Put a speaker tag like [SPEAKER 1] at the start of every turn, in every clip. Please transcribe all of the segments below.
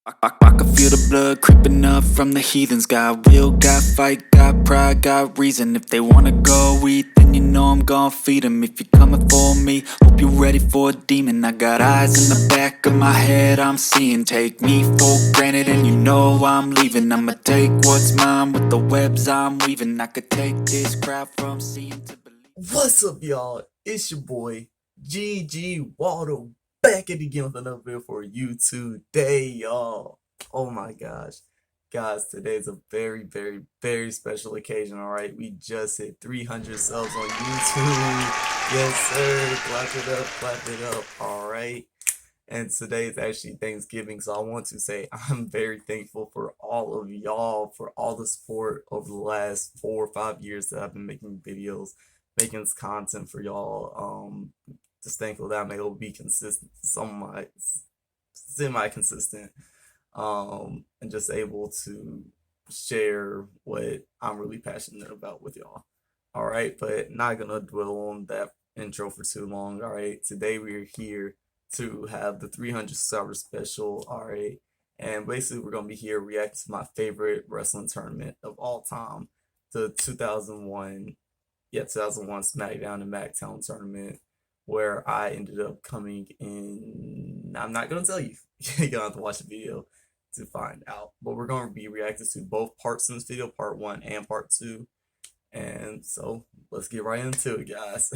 [SPEAKER 1] I can feel the blood creeping up from the heathens. Got will, got fight, got pride, got reason. If they wanna go eat, then you know I'm gon' feed them. If you're coming for me, hope you're ready for a demon. I got eyes in the back of my head, I'm seeing. Take me for granted and you know I'm leaving. I'ma take what's mine with the webs I'm weaving. I could take this crowd from seeing to believe.
[SPEAKER 2] What's up, y'all? It's your boy GG Waldo back at it again with another video for you today, y'all. Oh my gosh, guys, today's a very, very, very special occasion. All right, we just hit 300 subs on YouTube. Yes, sir. Clap it up. All right. And today is actually Thanksgiving, so I want to say I'm very thankful for all of y'all for all the support over the last 4 or 5 years that I've been making videos, making this content for y'all. Just thankful that I'm able to be consistent, somewhat semi-consistent, and just able to share what I'm really passionate about with y'all. All right, but not gonna dwell on that intro for too long. All right, today we're here to have the 300 subscriber special. All right, and basically we're gonna be here reacting to my favorite wrestling tournament of all time, the 2001 SmackDown and MacTown tournament, where I ended up coming in. I'm not gonna tell you. You're gonna have to watch the video to find out. But we're gonna be reacting to both parts in this video, part 1 and part 2. And so let's get right into it, guys.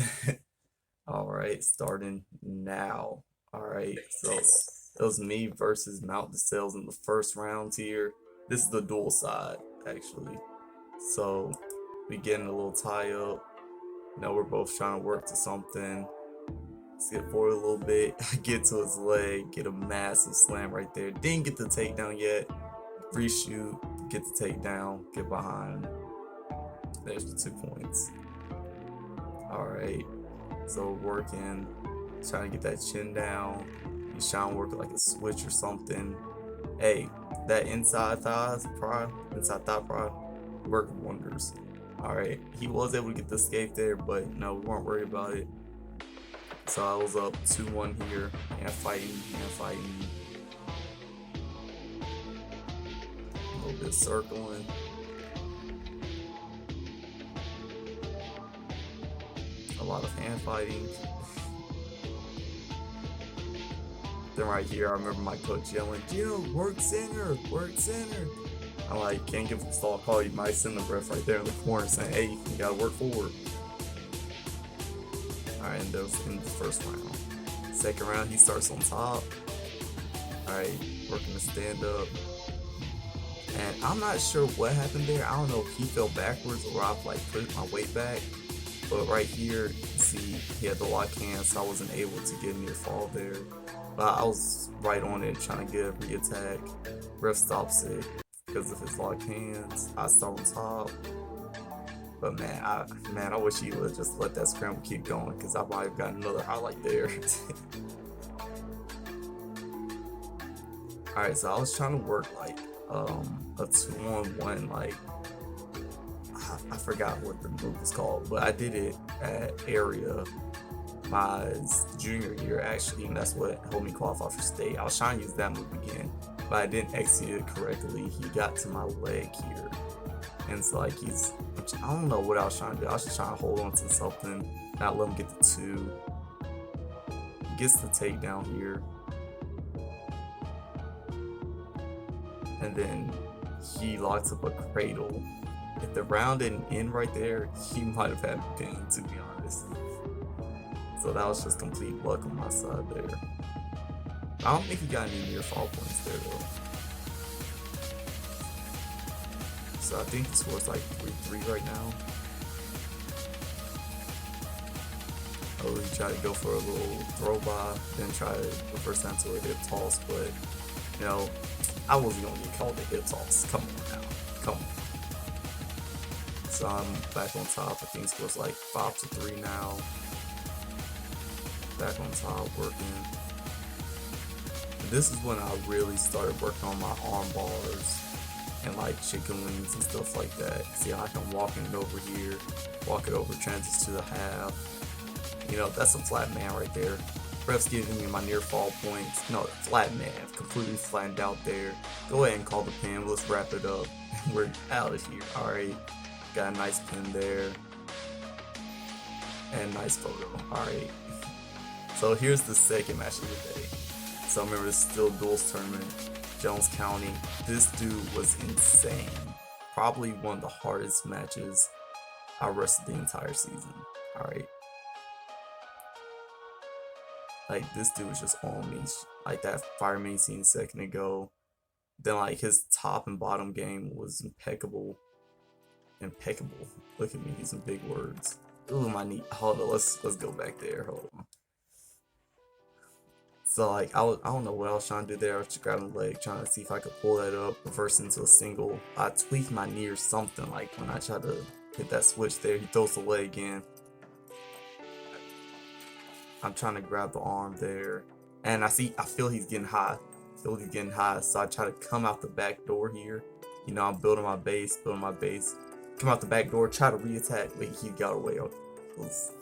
[SPEAKER 2] All right, starting now. All right, so it was me versus Mount DeSales in the first round here. This is the dual side, actually. So we getting a little tie up. You know, we're both trying to work to something. Let's get forward a little bit, get to his leg, get a massive slam right there. Didn't get the takedown yet. Free shoot, get the takedown, get behind. There's the 2 points. All right, so working, trying to get that chin down. He's trying to work like a switch or something. Hey, that inside thigh prod worked wonders. All right, he was able to get the escape there, but no, we weren't worried about it. So I was up 2-1 here, and fighting. A little bit circling. A lot of hand fighting. Then right here, I remember my coach yelling, "Gio, work center, work center." I'm like, can't give a stall call. You might send the ref right there in the corner saying, "Hey, you gotta work forward." Alright, and that was in the first round. Second round, he starts on top. Alright, working to stand up. And I'm not sure what happened there. I don't know if he fell backwards or I like put my weight back. But right here, you see he had the lock hand, so I wasn't able to get near fall there. But I was right on it, trying to get a re-attack. Ref stops it because of his lock hands. I start on top. But man, I wish he would just let that scramble keep going, because I might have gotten another highlight there. Alright, so I was trying to work like a 2-on-1, like I forgot what the move was called, but I did it at area my junior year actually, and that's what helped me qualify for state. I was trying to use that move again, but I didn't execute it correctly. He got to my leg here, and it's like I don't know what I was trying to do. I was just trying to hold on to something, not let him get the 2. Gets the takedown here, and then he locks up a cradle. If the round didn't end right there, he might have had a pin, to be honest. So that was just complete luck on my side there. I don't think he got any near fall points there though. So I think the score's like 3-3 right now. Oh, he tried to go for a little throw by, then try to reverse that to a hip toss, but you know, I wasn't gonna get called a hip toss. Come on now, come on. So I'm back on top. I think it scores like 5-3 now. Back on top, working. And this is when I really started working on my arm bars and like chicken wings and stuff like that. See how I can walk it over here, walk it over, transits to the half. You know, that's a flat man right there. Ref's giving me my near fall points. No, flat man, completely flattened out there. Go ahead and call the pin. Let's wrap it up. We're out of here. Alright, got a nice pin there. And nice photo. Alright. So here's the second match of the day. So remember, this is still duels tournament, Jones County. This dude was insane. Probably one of the hardest matches I wrestled the entire season. Alright. Like, this dude was just on me. Like that fire main scene a second ago. Then like his top and bottom game was impeccable. Impeccable. Look at me using big words. Ooh, my knee. Hold on, let's go back there. Hold on. So like I don't know what I was trying to do there. I was just grabbing the leg, trying to see if I could pull that up, reverse into a single. I tweaked my knee or something. Like when I tried to hit that switch there, he throws the leg in. I'm trying to grab the arm there, and I feel he's getting high. So I try to come out the back door here. You know, I'm building my base. Come out the back door, try to re-attack, but he got away. It was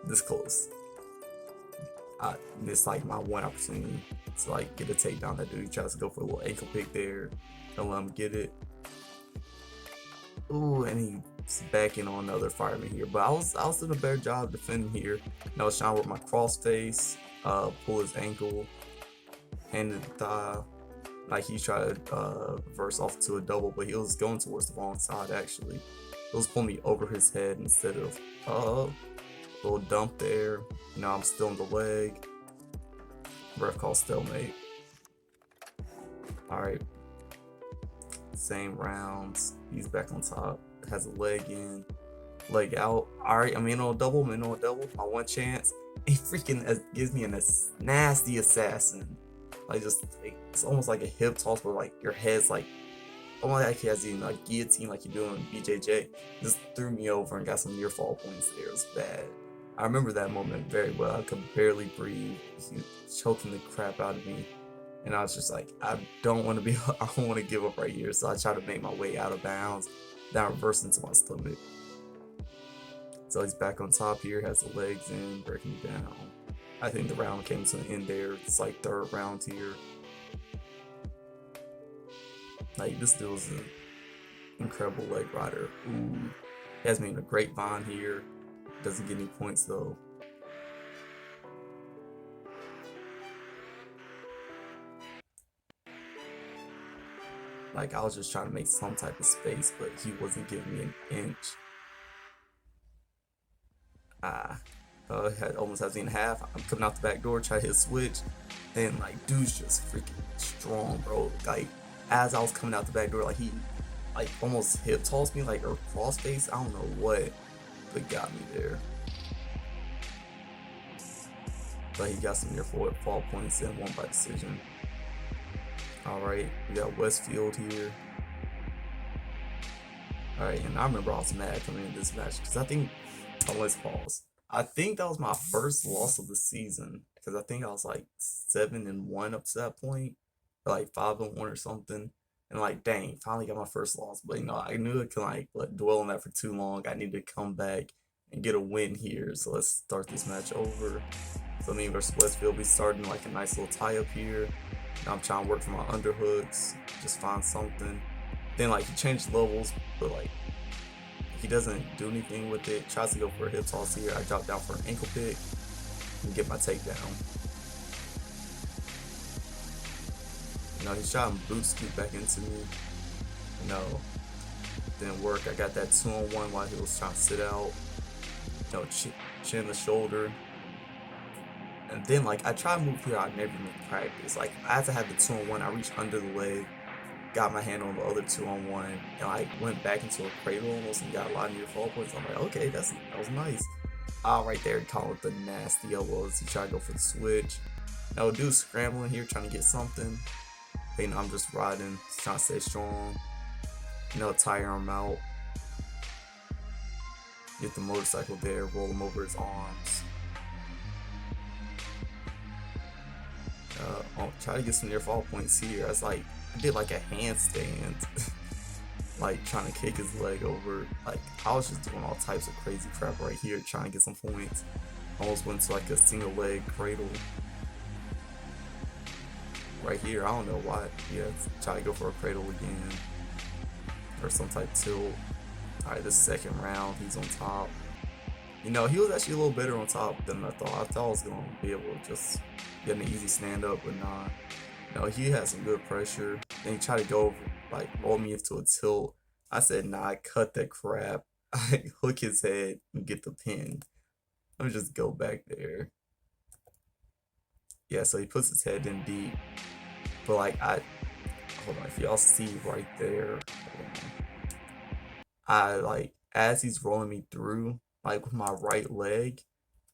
[SPEAKER 2] this close. I missed like my one opportunity to like get a takedown. That dude, he tries to go for a little ankle pick there. Don't let him get it. Ooh, and he's backing on another fireman here. But I was doing a better job defending here. And I was trying to work my cross face, pull his ankle, hand the thigh. Like he tried to reverse off to a double, but he was going towards the wrong side actually. It was pulling me over his head instead of little dump there. You know, I'm still in the leg. Ref call stalemate. Alright. Same rounds. He's back on top. Has a leg in. Leg out. Alright, I'm in on a double. My one chance. He freaking gives me a nasty assassin. Like it's almost like a hip toss where like your head's like almost like he has you like guillotine like you do in BJJ. Just threw me over and got some near fall points there. It was bad. I remember that moment very well. I could barely breathe. He was choking the crap out of me. And I was just like, I don't want to give up right here. So I tried to make my way out of bounds. Then I reversed into my stomach. So he's back on top here, has the legs in, breaking me down. I think the round came to an end there. It's like third round here. Like this dude was an incredible leg rider. Ooh, he has me in a grapevine here. Doesn't get any points though. Like I was just trying to make some type of space, but he wasn't giving me an inch. Almost has me in half. I'm coming out the back door, try to hit a switch. Then like dude's just freaking strong, bro. Like as I was coming out the back door, like he like almost hip tossed me, like or cross face. I don't know what, but got me there. But he got some near forward fall points and won by decision. Alright, we got Westfield here. Alright, and I remember I was mad coming in this match because I think, let's pause. I think that was my first loss of the season because I think I was like 7-1 up to that point, or like 5-1 or something. And like, dang, finally got my first loss. But you know, I knew I couldn't like dwell on that for too long. I needed to come back and get a win here. So let's start this match over. So me versus Westfield, we starting like a nice little tie up here. Now I'm trying to work for my underhooks, just find something. Then like he changed levels, but like he doesn't do anything with it. Tries to go for a hip toss here. I drop down for an ankle pick and get my takedown. You know, he's trying to boot scoop back into me. No, didn't work. I got that 2-on-1 while he was trying to sit out. You know, chin the shoulder. And then like I try to move here, I never even practice. Like as I had the 2-on-1, I reached under the leg, got my hand on the other 2-on-1, and I went back into a cradle almost and got a lot of near fall points. I'm like, okay, that was nice. Right there, he caught with the nasty elbows. He tried to go for the switch. Now dude's scrambling here, trying to get something. But, you know, I'm just riding, trying to stay strong. You know, tire him out. Get the motorcycle there, roll him over his arms. Try to get some near fall points here. I did like a handstand, like trying to kick his leg over. Like I was just doing all types of crazy crap right here, trying to get some points. Almost went to like a single leg cradle. right here. I don't know why. Yeah, try to go for a cradle again or some type of tilt. All right, this second round, he's on top. You know, he was actually a little better on top than I thought. I thought I was going to be able to just get an easy stand up, but nah. You know, he had some good pressure. Then he tried to go over, like, roll me into a tilt. I said, nah, I cut that crap. I hook his head and get the pin. Let me just go back there. Yeah, so he puts his head in deep. But, like, hold on, if y'all see right there, like, as he's rolling me through, like, with my right leg,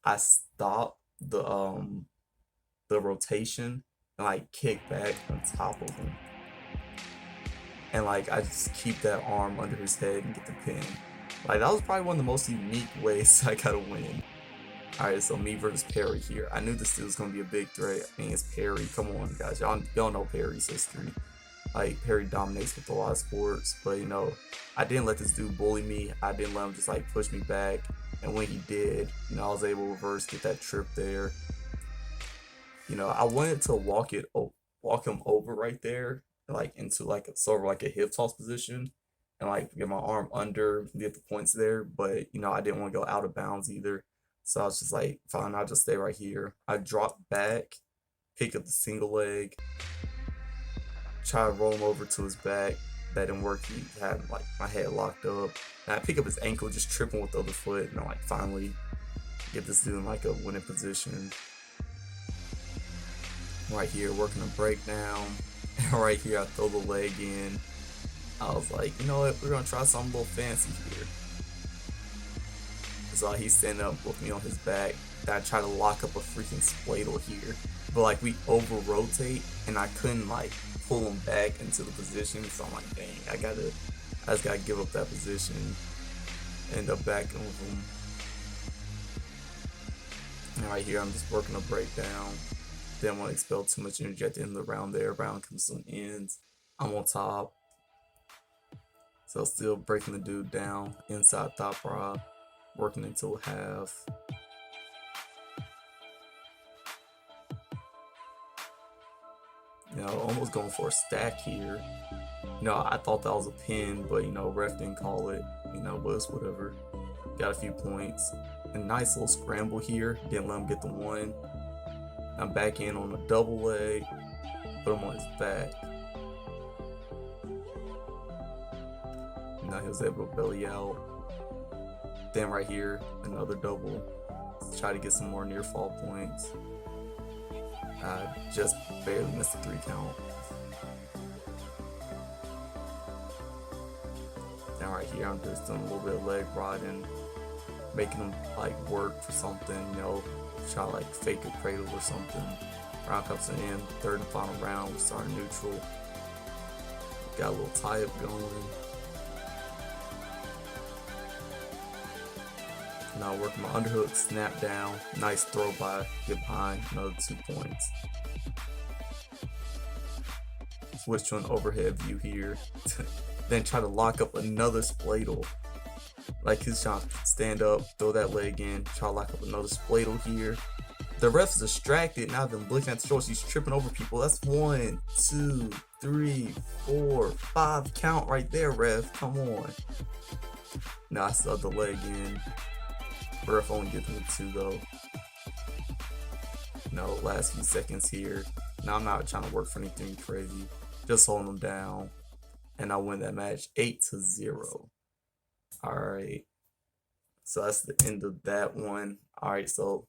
[SPEAKER 2] I stop the rotation and like kick back on top of him. And like I just keep that arm under his head and get the pin. Like that was probably one of the most unique ways I got to win. Alright, so me versus Perry here. I knew this dude was gonna be a big threat. I mean, it's Perry. Come on, guys. Y'all know Perry's history. Like Perry dominates with a lot of sports, but you know, I didn't let this dude bully me. I didn't let him just like push me back. And when he did, you know, I was able to reverse, get that trip there. You know, I wanted to walk him over right there, like into like sort of like a hip toss position, and like get my arm under, get the points there. But you know, I didn't want to go out of bounds either, so I was just like, fine, I'll just stay right here. I drop back, pick up the single leg, try to roll him over to his back. That didn't work. He had like my head locked up, and I pick up his ankle, just tripping with the other foot, and I like finally get this dude in like a winning position. Right here, working a breakdown. And right here, I throw the leg in. I was like, you know what? We're gonna try something a little fancy here. So he's standing up with me on his back. Then I try to lock up a freaking spladle here, but like we over rotate, and I couldn't like pull him back into the position. So I'm like, dang, I just gotta give up that position. End up backing with him. And right here, I'm just working a breakdown. Didn't want to expel too much energy at the end of the round there. Round comes to an end. I'm on top. So still breaking the dude down. Inside top rod. Working until half. You know, almost going for a stack here. You know, I thought that was a pin, but you know, ref didn't call it. You know, but it's whatever. Got a few points. A nice little scramble here. Didn't let him get the one. I'm back in on a double leg, put him on his back. Now he was able to belly out. Then right here, another double. Let's try to get some more near fall points. I just barely missed the 3 count. Then right here, I'm just doing a little bit of leg riding, making him like work for something, you know. Try to like fake a cradle or something. Round comes to an end. Third and final round. We start neutral. Got a little tie up going. Now working my underhook, snap down. Nice throw by get behind. Another 2 points. Switch to an overhead view here. Then try to lock up another spladle. Like he's trying to stand up, throw that leg in, try to lock up another spladle here. The ref's distracted, now them looking at the shorts, he's tripping over people. That's 1, 2, 3, 4, 5 count right there, ref. Come on. Now I still have the leg in. Ref only gives me 2 though. No, last few seconds here. Now I'm not trying to work for anything crazy. Just holding them down. And I win that match 8-0. Alright, so that's the end of that one. Alright, so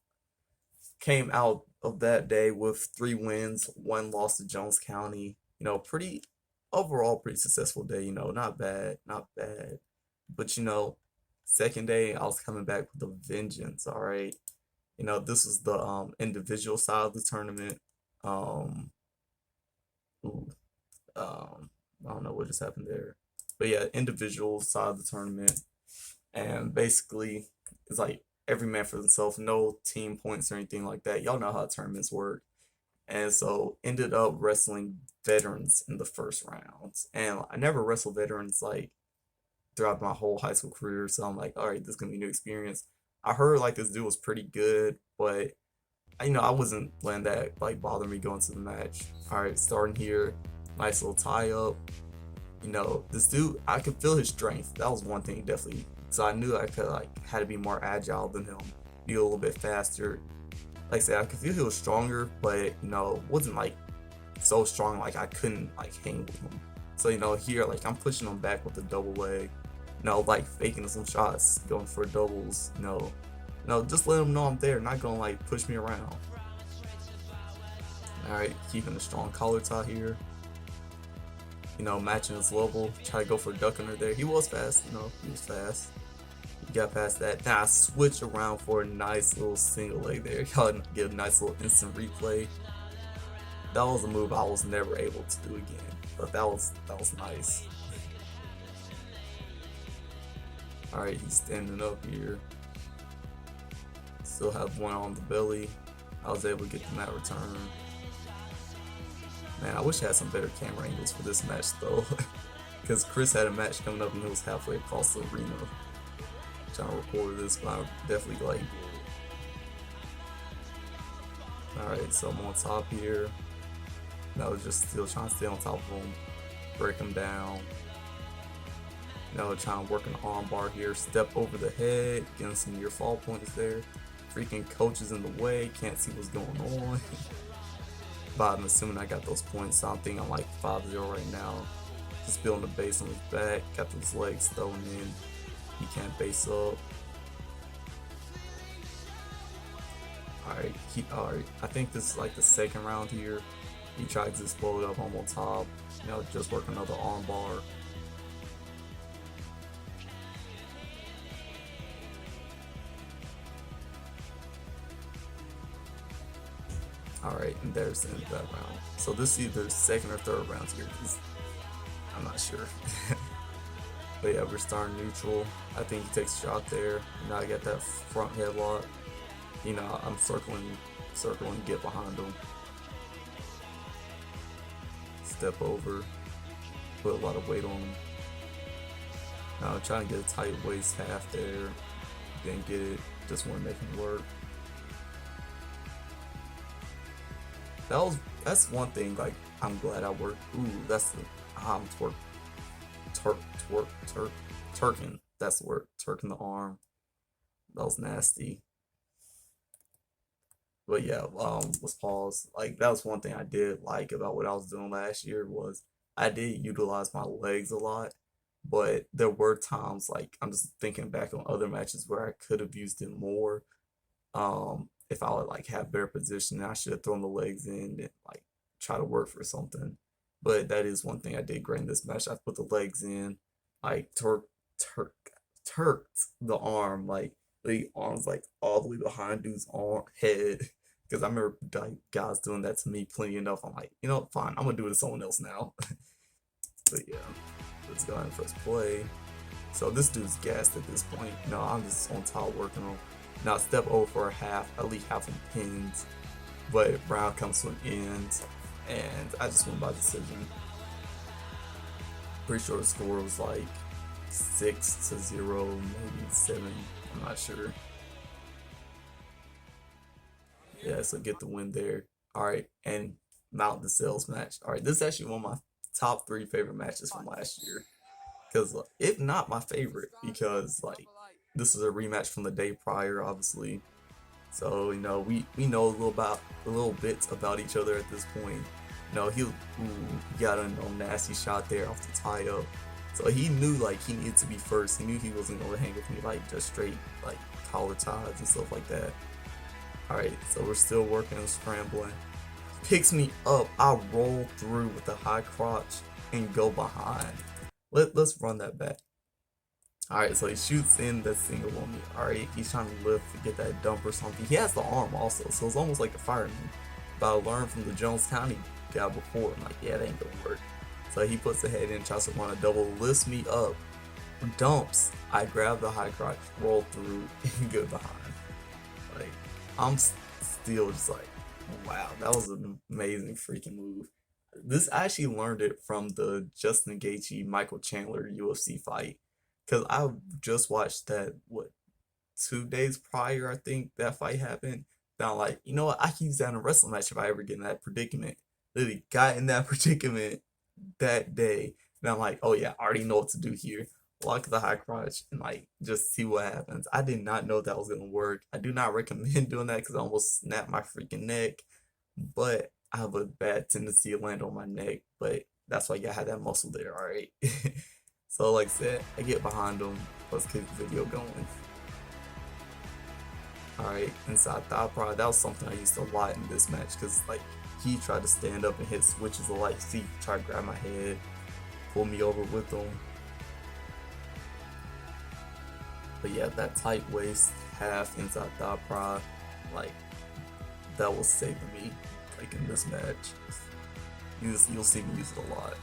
[SPEAKER 2] came out of that day with 3 wins, 1 loss to Jones County. You know, overall pretty successful day, you know, not bad. But you know, second day I was coming back with a vengeance, alright. You know, this was the individual side of the tournament. I don't know what just happened there. But yeah, individual side of the tournament. And basically, it's like every man for himself, no team points or anything like that. Y'all know how tournaments work. And so ended up wrestling veterans in the first rounds. And I never wrestled veterans like throughout my whole high school career. So I'm like, all right, this is gonna be a new experience. I heard like this dude was pretty good, but I wasn't letting that like bother me going to the match. All right, starting here, nice little tie up. This dude, I could feel his strength. That was one thing definitely. So I knew I could like had to be more agile than him, be a little bit faster. Like I said, I could feel he was stronger, but wasn't like so strong like I couldn't like hang with him. So here like I'm pushing him back with the double leg, like faking some shots, going for doubles, just let him know I'm there, not gonna like push me around. Alright, keeping a strong collar tie here. Matching his level, try to go for a duck under there. He was fast, he was fast. He got past that. Now I switch around for a nice little single leg there. Y'all get a nice little instant replay. That was a move I was never able to do again, but that was nice. Alright, he's standing up here. Still have one on the belly. I was able to get the mat return. Man, I wish I had some better camera angles for this match though. Because Chris had a match coming up and he was halfway across the arena. I'm trying to record this, but I'm definitely glad he did. Alright, so I'm on top here. Just still trying to stay on top of him. Break him down. Trying to work an arm bar here. Step over the head. Getting some near fall points there. Freaking coach is in the way. Can't see what's going on. But I'm assuming I got those points, so I'm thinking I'm like 5-0 right now. Just building the base on his back, got those legs thrown in. He can't base up. Alright, I think this is like the second round here. He tries to explode up, I'm on top. Just work another arm bar. Alright, and there's the end of that round. So this is either second or third round here, because I'm not sure. But yeah, we're starting neutral. I think he takes a shot there. Now I got that front headlock. I'm circling, get behind him. Step over, put a lot of weight on him. Now I'm trying to get a tight waist half there. Didn't get it, just want to make him work. That's one thing like I'm glad I worked. Ooh, that's the Turking. That's the word. Turking the arm. That was nasty. But yeah, let's pause. Like that was one thing I did like about what I was doing last year was I did utilize my legs a lot, but there were times like I'm just thinking back on other matches where I could have used it more. If I would like have better position, I should have thrown the legs in and like try to work for something. But that is one thing I did great in this match. I put the legs in, like turked the arm, like the arms like all the way behind dude's arm head. Because I remember like, guys doing that to me plenty enough. I'm like, fine, I'm gonna do it to someone else now. But yeah, let's go ahead and first play. So this dude's gassed at this point. I'm just on top working on. Now step over for a half, at least half him pinned. But Brown comes to an end, and I just went by decision. Pretty sure the score was like 6-0, maybe 7. I'm not sure. Yeah, so get the win there. Alright, and mount the sales match. Alright, this is actually one of my top 3 favorite matches from last year. Because, if not my favorite, because, like, this is a rematch from the day prior, obviously. So, we know a little bits about each other at this point. He got a nasty shot there off the tie up. So he knew like he needed to be first. He knew he wasn't gonna hang with me like just straight like collar ties and stuff like that. Alright, so we're still working and scrambling. Picks me up, I roll through with the high crotch and go behind. Let's run that back. Alright, so he shoots in the single on me. Alright, he's trying to lift to get that dump or something. He has the arm also, so it's almost like a fireman. But I learned from the Jones County guy before. I'm like, yeah, that ain't gonna work. So he puts the head in, tries to run a double, lifts me up, dumps. I grab the high crotch, roll through, and go behind. Like, I'm still just like, wow, that was an amazing freaking move. I actually learned it from the Justin Gaethje Michael Chandler UFC fight. Because I just watched that, 2 days prior, I think, that fight happened. Then I'm like, you know what? I can use that in a wrestling match if I ever get in that predicament. Literally got in that predicament that day. And I'm like, oh yeah, I already know what to do here. Lock the high crotch and like just see what happens. I did not know that was gonna work. I do not recommend doing that because I almost snapped my freaking neck. But I have a bad tendency to land on my neck. But that's why you gotta have that muscle there, alright? So like I said, I get behind him. Let's keep the video going. Alright, inside thigh prod, that was something I used a lot in this match because like he tried to stand up and hit switches of like, see, try to grab my head, pull me over with him. But yeah, that tight waist, half inside thigh prod, like that was saving me like in this match. You'll see me use it a lot.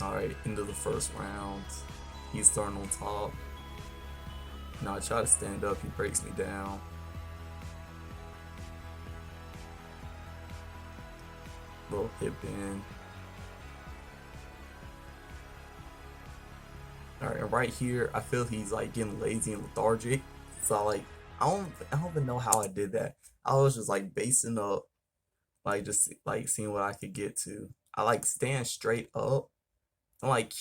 [SPEAKER 2] Alright, into the first round. He's starting on top. Now I try to stand up, he breaks me down. Little hip bend. Alright, and right here, I feel he's like getting lazy and lethargic. So like, I don't even know how I did that. I was just like basing up, like just like seeing what I could get to. I like stand straight up. And like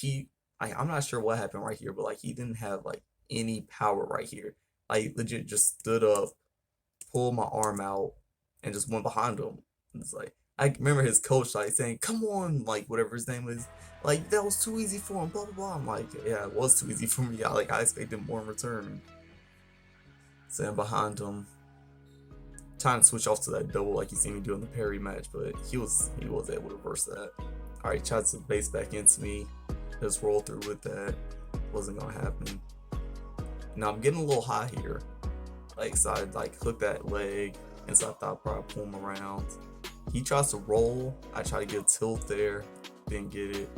[SPEAKER 2] I'm not sure what happened right here, but like he didn't have like any power right here. Like legit just stood up, pulled my arm out, and just went behind him. It's like I remember his coach like saying, "Come on," like whatever his name is, like that was too easy for him. Blah blah blah. I'm like, yeah, it was too easy for me. I expected more in return. Stand behind him, trying to switch off to that double like you see me do in the Perry match, but he was able to reverse that. All right, tried to base back into me, just roll through with that. Wasn't gonna happen. Now I'm getting a little high here. Like, so I like hook that leg, inside thigh prod, pull him around. He tries to roll. I try to get a tilt there, didn't get it.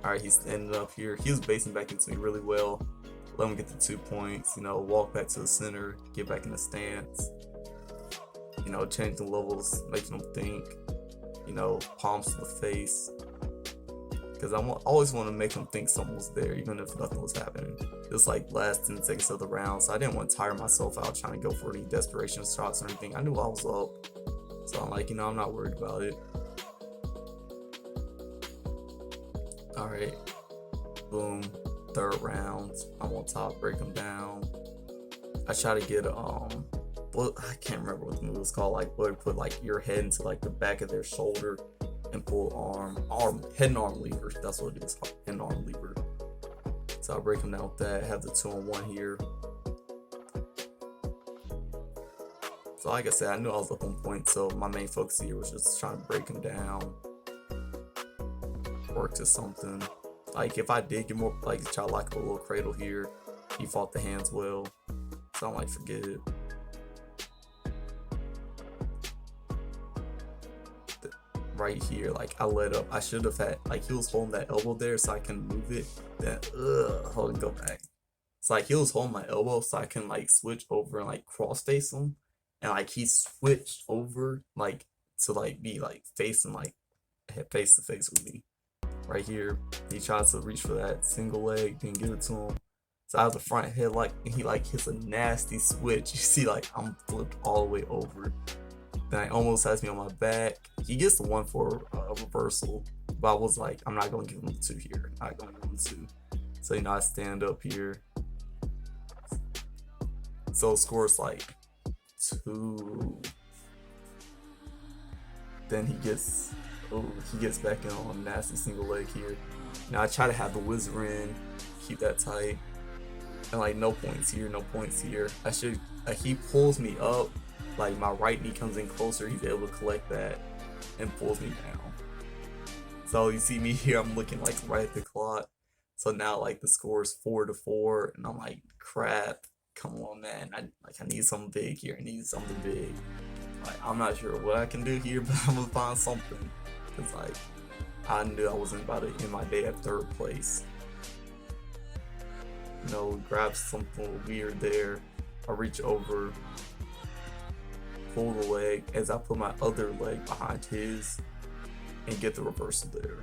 [SPEAKER 2] Alright, he's standing up here. He was basing back into me really well. Let him get the 2 points, you know, walk back to the center, get back in the stance. You know, change the levels, making him think. You know, palms to the face. Because I always want to make him think something was there, even if nothing was happening. It was like last 10 seconds of the round, so I didn't want to tire myself out trying to go for any desperation shots or anything. I knew I was up, so I'm like, you know, I'm not worried about it. Alright, boom, third round. I'm on top, break him down. I try to get well, I can't remember what the move was called, like where you put like your head into like the back of their shoulder and pull head and arm lever. That's what it is, head and arm lever. So I'll break him down with that, have the 2-on-1 here. So like I said, I knew I was up on point, so my main focus here was just trying to break him down, work to something. Like if I did get more, like try to lock up a little cradle here, he fought the hands well, so I'm like, forget it. Right here, like I let up. I should have had, like he was holding that elbow there so I can move it. Then hold and go back. So like he was holding my elbow so I can like switch over and like cross face him, and like he switched over like to like be like facing like face to face with me. Right here, he tries to reach for that single leg, didn't give it to him. So I have the front head like, and he like hits a nasty switch. You see, like I'm flipped all the way over. Then he almost has me on my back. He gets the 1 for a reversal, but I was like, I'm not gonna give him the 2 here. I'm not gonna give him the 2. So you know, I stand up here. So it scores like 2. Then he gets back in on a nasty single leg here. Now I try to have the whizzer in, keep that tight, and like no points here, no points here. He pulls me up. Like my right knee comes in closer, he's able to collect that and pulls me down. So you see me here, I'm looking like right at the clock. So now like the score is 4-4, and I'm like, crap, come on man, I need something big here. I need something big. Like I'm not sure what I can do here, but I'm gonna find something. Cause like I knew I wasn't about to end my day at 3rd place. You know, grab something weird there. I reach over, pull the leg as I put my other leg behind his and get the reversal there.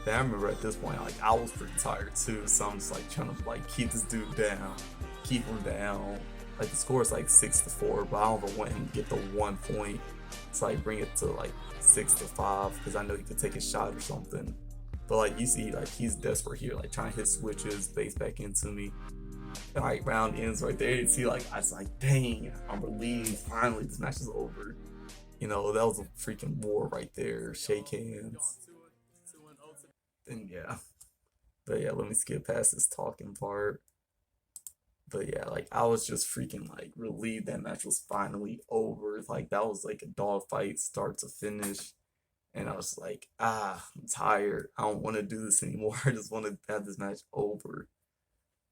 [SPEAKER 2] But I remember at this point, like I was pretty tired too, so I'm just like trying to like keep this dude down, keep him down. Like the score is like 6-4, but I don't know when get the 1 point to like bring it to like 6-5 because I know he could take a shot or something. But like you see, like he's desperate here, like trying to hit switches, base back into me. And like round ends right there. You see, like I was like, dang, I'm relieved. Finally, this match is over. You know, that was a freaking war right there. Shake hands. And yeah. But yeah, let me skip past this talking part. But yeah, like I was just freaking like relieved that match was finally over. Like that was like a dog fight start to finish. And I was like, I'm tired. I don't want to do this anymore. I just want to have this match over.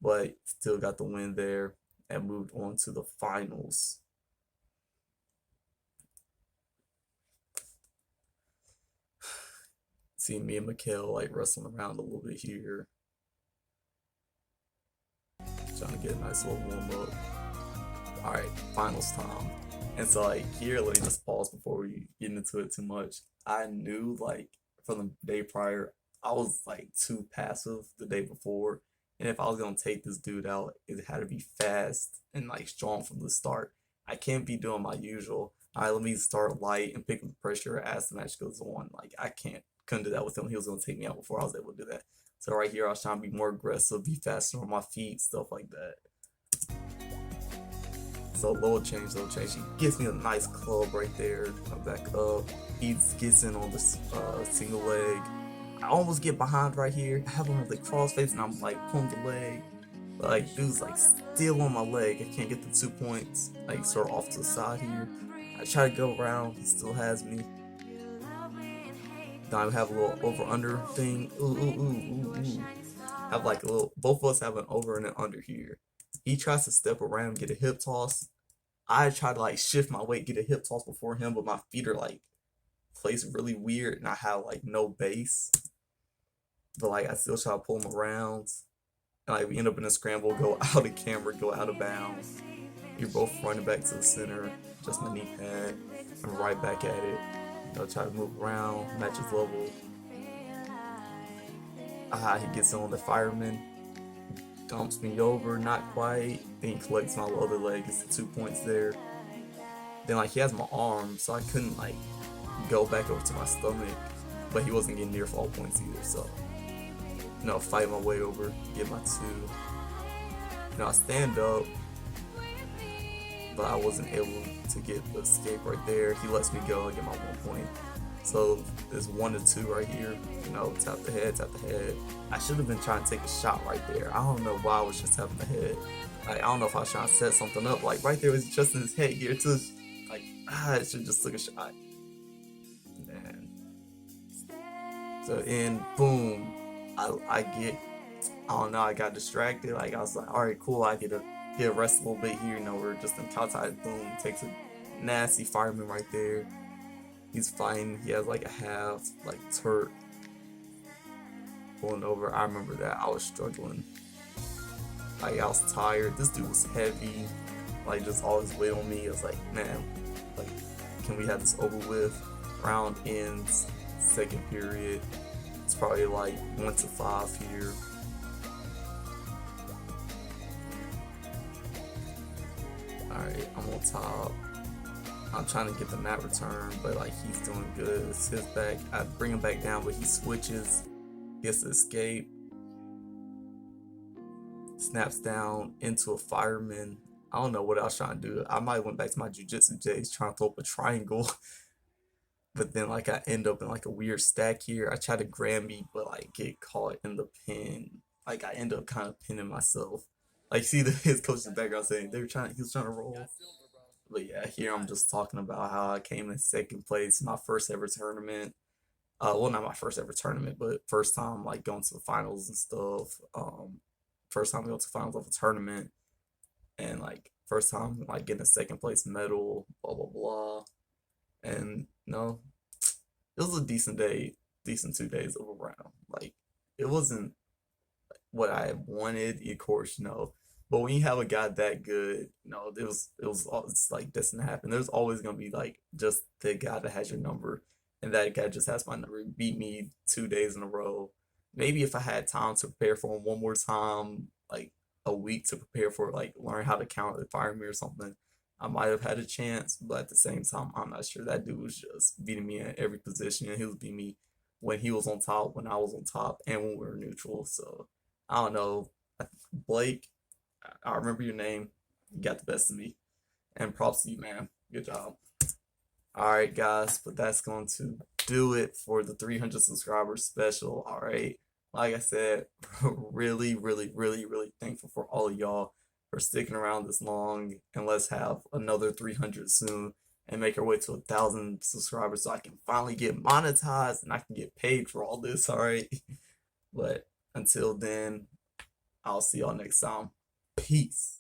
[SPEAKER 2] But still got the win there and moved on to the finals. See me and Mikhail like wrestling around a little bit here. Trying to get a nice little warm up. Alright, finals time. And so like here, let me just pause before we get into it too much. I knew like from the day prior, I was like too passive the day before. And if I was gonna take this dude out, it had to be fast and like strong from the start. I can't be doing my usual. Alright, let me start light and pick up the pressure as the match goes on. Like I couldn't do that with him. He was gonna take me out before I was able to do that. So right here, I was trying to be more aggressive, be faster on my feet, stuff like that. So little change. He gives me a nice club right there. Come back up. He gets in on the single leg. I almost get behind right here. I have him with the crossface and I'm like pulling the leg. But like dude's like still on my leg. I can't get the 2 points. Like sort of off to the side here. I try to go around. He still has me. Then I have a little over under thing. Ooh. Have like a little, both of us have an over and an under here. He tries to step around, get a hip toss. I try to like shift my weight, get a hip toss before him, but my feet are like placed really weird and I have like no base. But like I still try to pull him around. And like we end up in a scramble, go out of camera, go out of bounds. You're both running back to the center, just my knee pad, and right back at it. You know, try to move around, match his level. He gets on the fireman, dumps me over, not quite. Then he collects my other leg, gets the 2 points there. Then like he has my arm, so I couldn't like go back over to my stomach, but he wasn't getting near for all points either. So you know, fight my way over, get my 2. You know, I stand up, but I wasn't able to get the escape right there. He lets me go, I get my 1 point. So there's 1-2 right here. You know, tap the head. I should have been trying to take a shot right there. I don't know why I was just tapping the head. Like I don't know if I was trying to set something up. Like right there was just in his head gear too. Like I should just took a shot. Man. So and boom, I don't know. I got distracted. Like I was like, all right, cool. I get a rest a little bit here. You know, we're just in Kautai. Boom, takes a nasty fireman right there. He's fighting. He has like a half like turret pulling over. I remember that. I was struggling. Like I was tired. This dude was heavy. Like just all his weight on me. I was like, man, like can we have this over with? Round ends. Second period. It's probably like 1-5 here. Alright, I'm on top. I'm trying to get the mat return, but like he's doing good. It's his back. I bring him back down, but he switches, gets to escape, snaps down into a fireman. I don't know what I was trying to do. I might have went back to my jujitsu days trying to throw up a triangle, but then like I end up in like a weird stack here. I try to grab me, but like get caught in the pin. Like I end up kind of pinning myself. Like see his coach's background saying he was trying to roll. But yeah, here I'm just talking about how I came in second place in my first ever tournament. Well, not my first ever tournament, but first time like going to the finals and stuff. First time going to the finals of a tournament, and like first time like getting a second place medal. Blah blah blah. And you know, it was a decent day, decent 2 days of a round. Like it wasn't what I wanted, of course, you know. But when you have a guy that good, you know, it's like destined to happen. There's always gonna be like just the guy that has your number, and that guy just has my number. He beat me 2 days in a row. maybe if I had time to prepare for him one more time, like a week to prepare for like learn how to counter the fire me or something, I might have had a chance. But at the same time, I'm not sure. That dude was just beating me in every position, and he was beating me when he was on top, when I was on top, and when we were neutral. So I don't know. Blake, I remember your name. You got the best of me, and props to you, man. Good job. All right, guys, but that's going to do it for the 300 subscribers special. All right. Like I said, really, really, really, really thankful for all of y'all for sticking around this long. And let's have another 300 soon and make our way to 1,000 subscribers so I can finally get monetized and I can get paid for all this. All right. But until then, I'll see y'all next time. Peace.